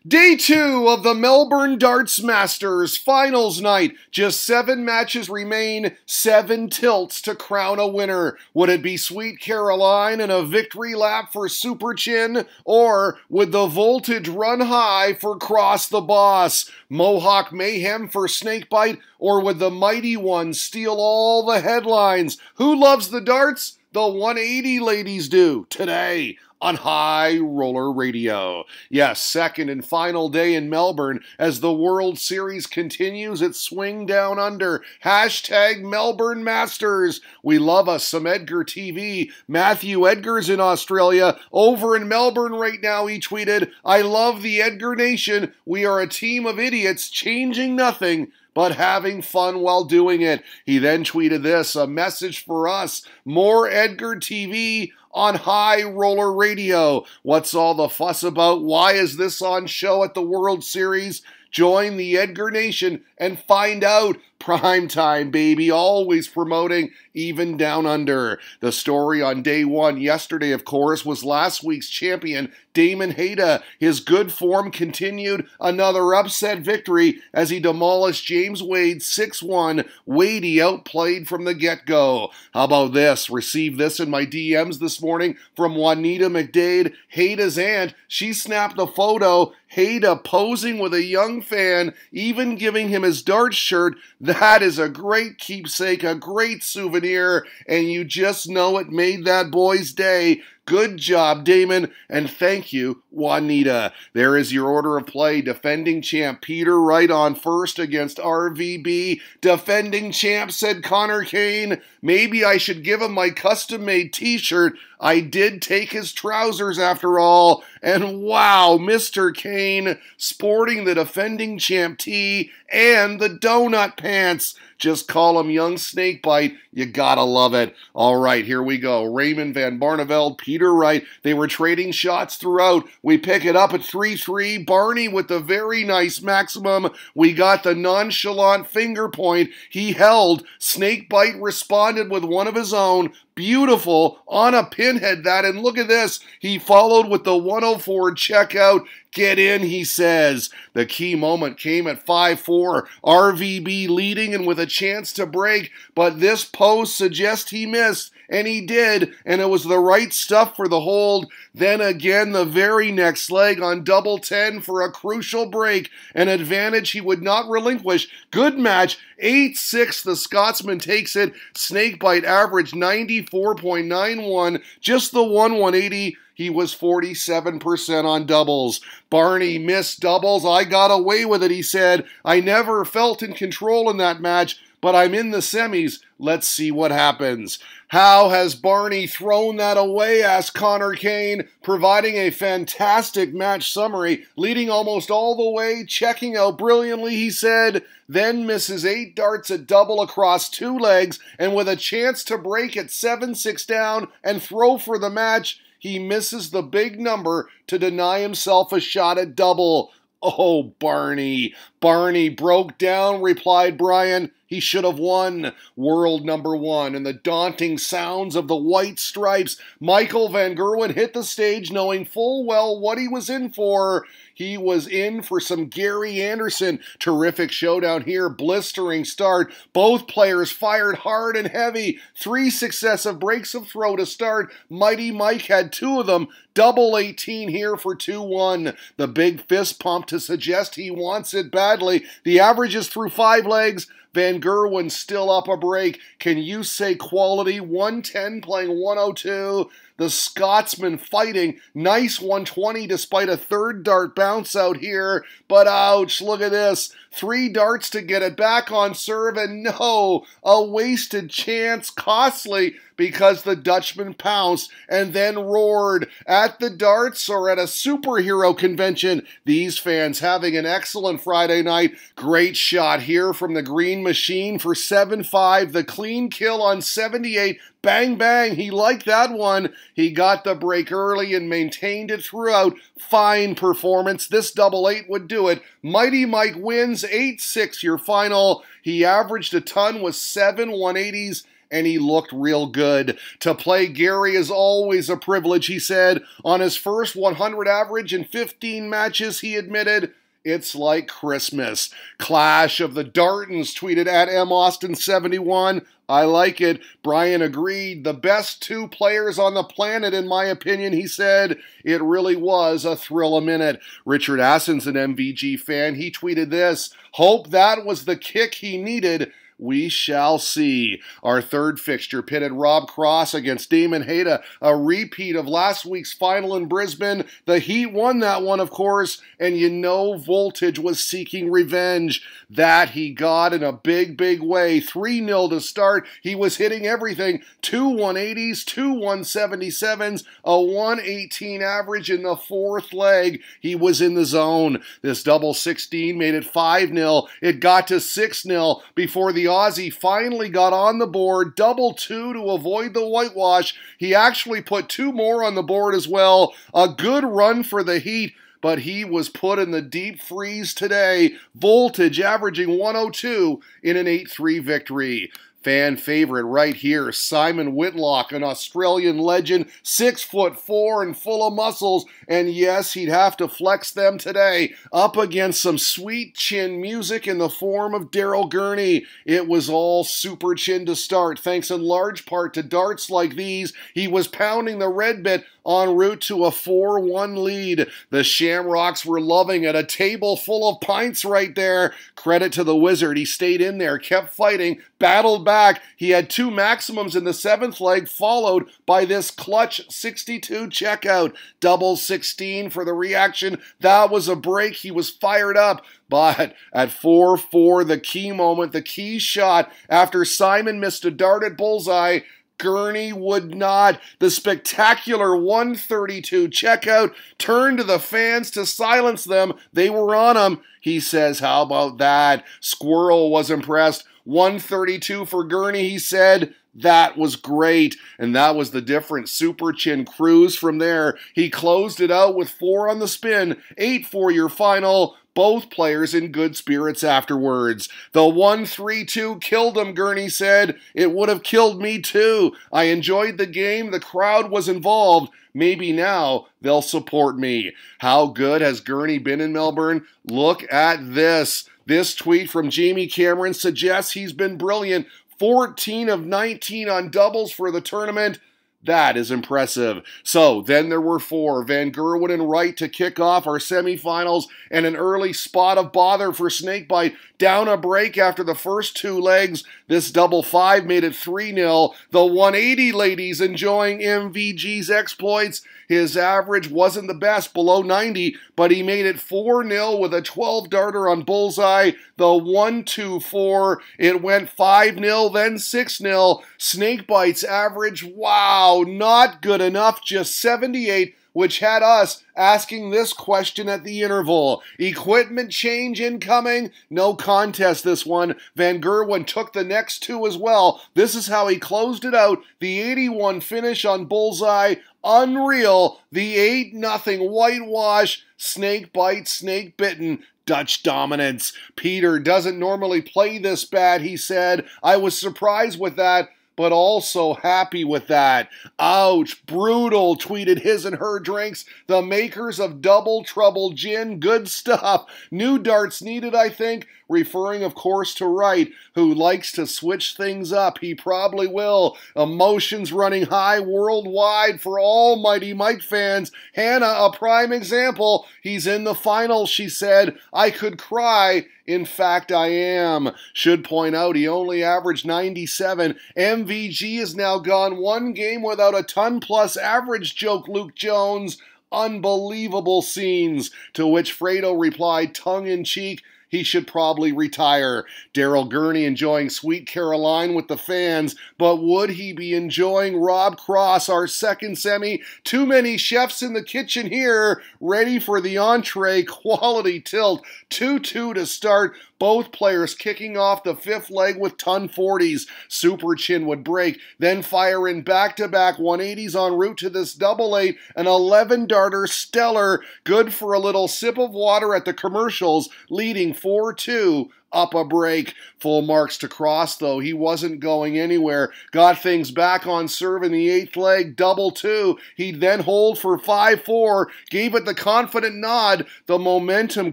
Day 2 of the Melbourne Darts Masters Finals night. Just 7 matches remain, 7 tilts to crown a winner. Would it be Sweet Caroline and a victory lap for Super Chin? Or would the voltage run high for Cross the Boss? Mohawk Mayhem for Snakebite? Or would the Mighty One steal all the headlines? Who loves the darts? The 180 ladies do, today on High Roller Radio. Yes, second and final day in Melbourne as the World Series continues its swing down under. Hashtag Melbourne Masters. We love us some Edgar TV. Matthew Edgar's in Australia. Over in Melbourne right now, he tweeted, "I love the Edgar Nation. We are a team of idiots changing nothing but having fun while doing it." He then tweeted this, a message for us, more Edgar TV on High Roller Radio. What's all the fuss about? Why is this on show at the World Series? Join the Edgar Nation and find out. Prime time, baby, always promoting, even down under. The story on day 1 yesterday, of course, was last week's champion, Damon Hayda. His good form continued, another upset victory as he demolished James Wade 6-1. Wadey outplayed from the get-go. How about this? Received this in my DMs this morning from Juanita McDade, Hayda's aunt. She snapped a photo, Hayda posing with a young fan, even giving him his darts shirt. That is a great keepsake, a great souvenir, and you just know it made that boy's day. Good job, Damon, and thank you, Juanita. There is your order of play. Defending champ Peter Wright on first against RVB. Defending champ, said Connor Kane. Maybe I should give him my custom-made t-shirt. I did take his trousers after all. And wow, Mr. Kane sporting the defending champ tee and the donut pants. Just call him Young Snakebite. You gotta love it. All right, here we go. Raymond van Barneveld, Peter Wright. They were trading shots throughout. We pick it up at 3-3. Barney with the very nice maximum. We got the nonchalant finger point. He held. Snakebite responded with one of his own. Beautiful. On a pinhead that. And look at this. He followed with the 104 checkout. Get in, he says. The key moment came at 5-4. RVB leading and with a chance to break, but this post suggests he missed, and he did, and it was the right stuff for the hold. Then again, the very next leg on double 10 for a crucial break, an advantage he would not relinquish. Good match, 8-6, the Scotsman takes it. Snakebite average 94.91, just the 180. He was 47% on doubles. Barney missed doubles. I got away with it, he said. I never felt in control in that match, but I'm in the semis. Let's see what happens. How has Barney thrown that away? Asked Connor Kane, providing a fantastic match summary, leading almost all the way, checking out brilliantly, he said, then misses 8 darts at double across 2 legs, and with a chance to break at 7-6 down and throw for the match, he misses the big number to deny himself a shot at double. Oh, Barney. Barney broke down, replied Brian. He should have won. World number 1 and the daunting sounds of the white stripes. Michael van Gerwen hit the stage knowing full well what he was in for. He was in for some Gary Anderson. Terrific showdown here. Blistering start. Both players fired hard and heavy. 3 successive breaks of throw to start. Mighty Mike had 2 of them. Double 18 here for 2-1. The big fist pump to suggest he wants it badly. The average is through 5 legs. Van Gerwen still up a break. Can you say quality? 110 playing 102. The Scotsman fighting. Nice 120 despite a 3rd dart bounce out here. But ouch, look at this. 3 darts to get it back on serve, and no, a wasted chance, costly, because the Dutchman pounced and then roared. At the darts or at a superhero convention, these fans having an excellent Friday night. Great shot here from the Green Machine for 7-5. The clean kill on 78. Bang, bang, he liked that one. He got the break early and maintained it throughout. Fine performance. This double 8 would do it. Mighty Mike wins 8-6, your final. He averaged a ton with 7 180s and he looked real good. To play Gary is always a privilege, he said. On his first 100 average in 15 matches, he admitted, it's like Christmas. Clash of the Dartons tweeted at maustin71. I like it. Brian agreed. The best two players on the planet, in my opinion, he said. It really was a thrill a minute. Richard Asson's an MVG fan. He tweeted this. Hope that was the kick he needed. We shall see. Our third fixture pitted Rob Cross against Damon Hayda, a repeat of last week's final in Brisbane. The Heat won that one, of course, and you know Voltage was seeking revenge. That he got in a big, big way. 3-0 to start. He was hitting everything. 2 180s, 2 177s, a 118 average in the fourth leg. He was in the zone. This double 16 made it 5-0. It got to 6-0 before the Aussie finally got on the board, double 2 to avoid the whitewash. He actually put 2 more on the board as well. A good run for the Heat, but he was put in the deep freeze today. Voltage averaging 102 in an 8-3 victory. Fan favorite right here, Simon Whitlock, an Australian legend, 6'4" and full of muscles, and yes, he'd have to flex them today, up against some sweet chin music in the form of Daryl Gurney. It was all super chin to start, thanks in large part to darts like these. He was pounding the red bit en route to a 4-1 lead. The Shamrocks were loving it, a table full of pints right there. Credit to the Wizard, he stayed in there, kept fighting, battled back. He had 2 maximums in the 7th leg, followed by this clutch 62 checkout. Double 16 for the reaction. That was a break. He was fired up. But at 4-4, the key moment, the key shot, after Simon missed a dart at bullseye, Gurney would not. The spectacular 132 checkout turned to the fans to silence them. They were on him. He says, how about that? Squirrel was impressed. 132 for Gurney, he said. That was great, and that was the different super chin cruise from there. He closed it out with 4 on the spin, 8 for your final. Both players in good spirits afterwards. The 1-3-2 killed him, Gurney said. It would have killed me too. I enjoyed the game. The crowd was involved. Maybe now they'll support me. How good has Gurney been in Melbourne? Look at this. This tweet from Jamie Cameron suggests he's been brilliant. 14 of 19 on doubles for the tournament. That is impressive. So then there were 4, Van Gerwen and Wright to kick off our semifinals, and an early spot of bother for Snakebite. Down a break after the first 2 legs. This double 5 made it 3-0. The 180 ladies enjoying MVG's exploits. His average wasn't the best, below 90, but he made it 4-0 with a 12-darter on bullseye. The 1-2-4, it went 5-0, then 6-0. Snakebite's average, wow, not good enough, just 78, which had us asking this question at the interval. Equipment change incoming? No contest this one. Van Gerwen took the next 2 as well. This is how he closed it out. The 81 finish on bullseye. Unreal. The 8-0 whitewash. Snake bite, snake bitten. Dutch dominance. Peter doesn't normally play this bad, he said. I was surprised with that, but also happy with that. Ouch, brutal, tweeted his and her drinks. The makers of Double Trouble Gin, good stuff. New darts needed, I think, referring, of course, to Wright, who likes to switch things up. He probably will. Emotions running high worldwide for all Mighty Mike fans. Hannah, a prime example. He's in the finals, she said. I could cry. In fact, I am. Should point out he only averaged 97. MVG has now gone 1 game without a ton-plus average, joked Luke Jones. Unbelievable scenes. To which Fredo replied, tongue-in-cheek, he should probably retire. Daryl Gurney enjoying Sweet Caroline with the fans, but would he be enjoying Rob Cross, our second semi? Too many chefs in the kitchen here, ready for the entree, quality tilt. 2-2 to start. Both players kicking off the 5th leg with ton 40s. Super Chin would break, then fire in back-to-back 180s en route to this double 8. An 11-darter stellar, good for a little sip of water at the commercials, leading 4-2 up a break. Full marks to Cross, though. He wasn't going anywhere. Got things back on serve in the 8th leg, double 2. He'd then hold for 5-4, gave it the confident nod, the momentum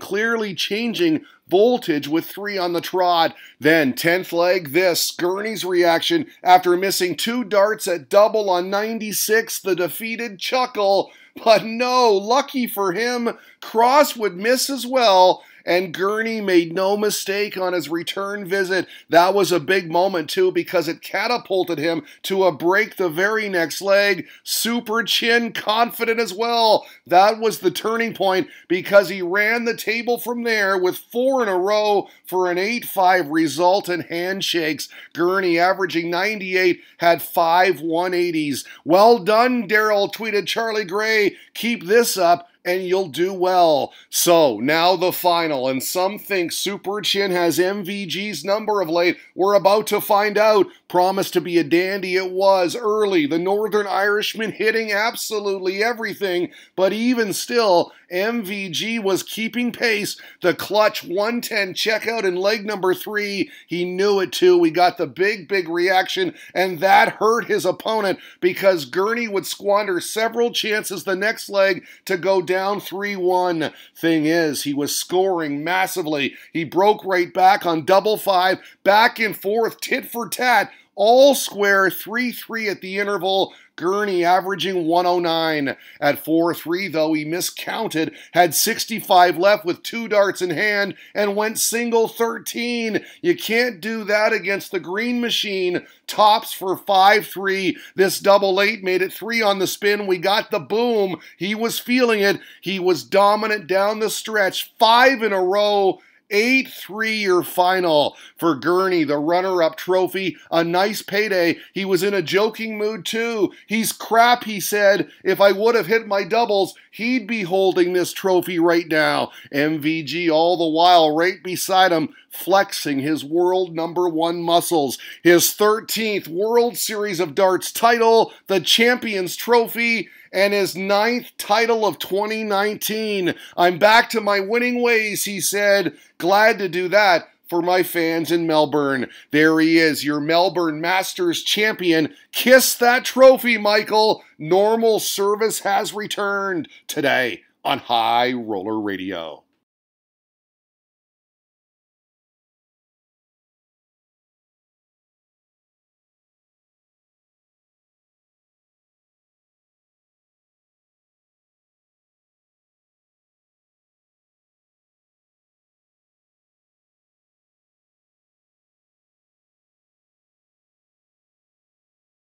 clearly changing voltage with 3 on the trot. Then 10th leg, this Gurney's reaction after missing 2 darts at double on 96, the defeated chuckle. But no, lucky for him, Cross would miss as well, and Gurney made no mistake on his return visit. That was a big moment, too, because it catapulted him to a break the very next leg. Super chin, confident as well. That was the turning point, because he ran the table from there with 4 in a row for an 8-5 result and handshakes. Gurney, averaging 98, had 5 180s. Well done, Daryl, tweeted Charlie Gray. Keep this up, and you'll do well. So, now the final, and some think Super Chin has MVG's number of late. We're about to find out. Promised to be a dandy, it was early. The Northern Irishman hitting absolutely everything, but even still, MVG was keeping pace. The clutch 110 checkout in leg number 3, he knew it too. We got the big reaction, and that hurt his opponent because Gurney would squander several chances the next leg to go down 3-1. Thing is, he was scoring massively. He broke right back on double 5, back and forth, tit for tat, all square 3-3 at the interval. Gurney averaging 109. At 4-3, though, he miscounted, had 65 left with 2 darts in hand, and went single 13. You can't do that against the green machine. Tops for 5-3. This double 8 made it 3 on the spin. We got the boom. He was feeling it. He was dominant down the stretch. 5 in a row. 8-3 your final. For Gurney, the runner-up trophy, a nice payday. He was in a joking mood too. He's crap, he said. If I would have hit my doubles, he'd be holding this trophy right now. MVG all the while right beside him, flexing his world #1 muscles. His 13th World Series of Darts title, the Champions Trophy, and his 9th title of 2019. I'm back to my winning ways, he said. Glad to do that for my fans in Melbourne. There he is, your Melbourne Masters champion. Kiss that trophy, Michael. Normal service has returned today on High Roller Radio.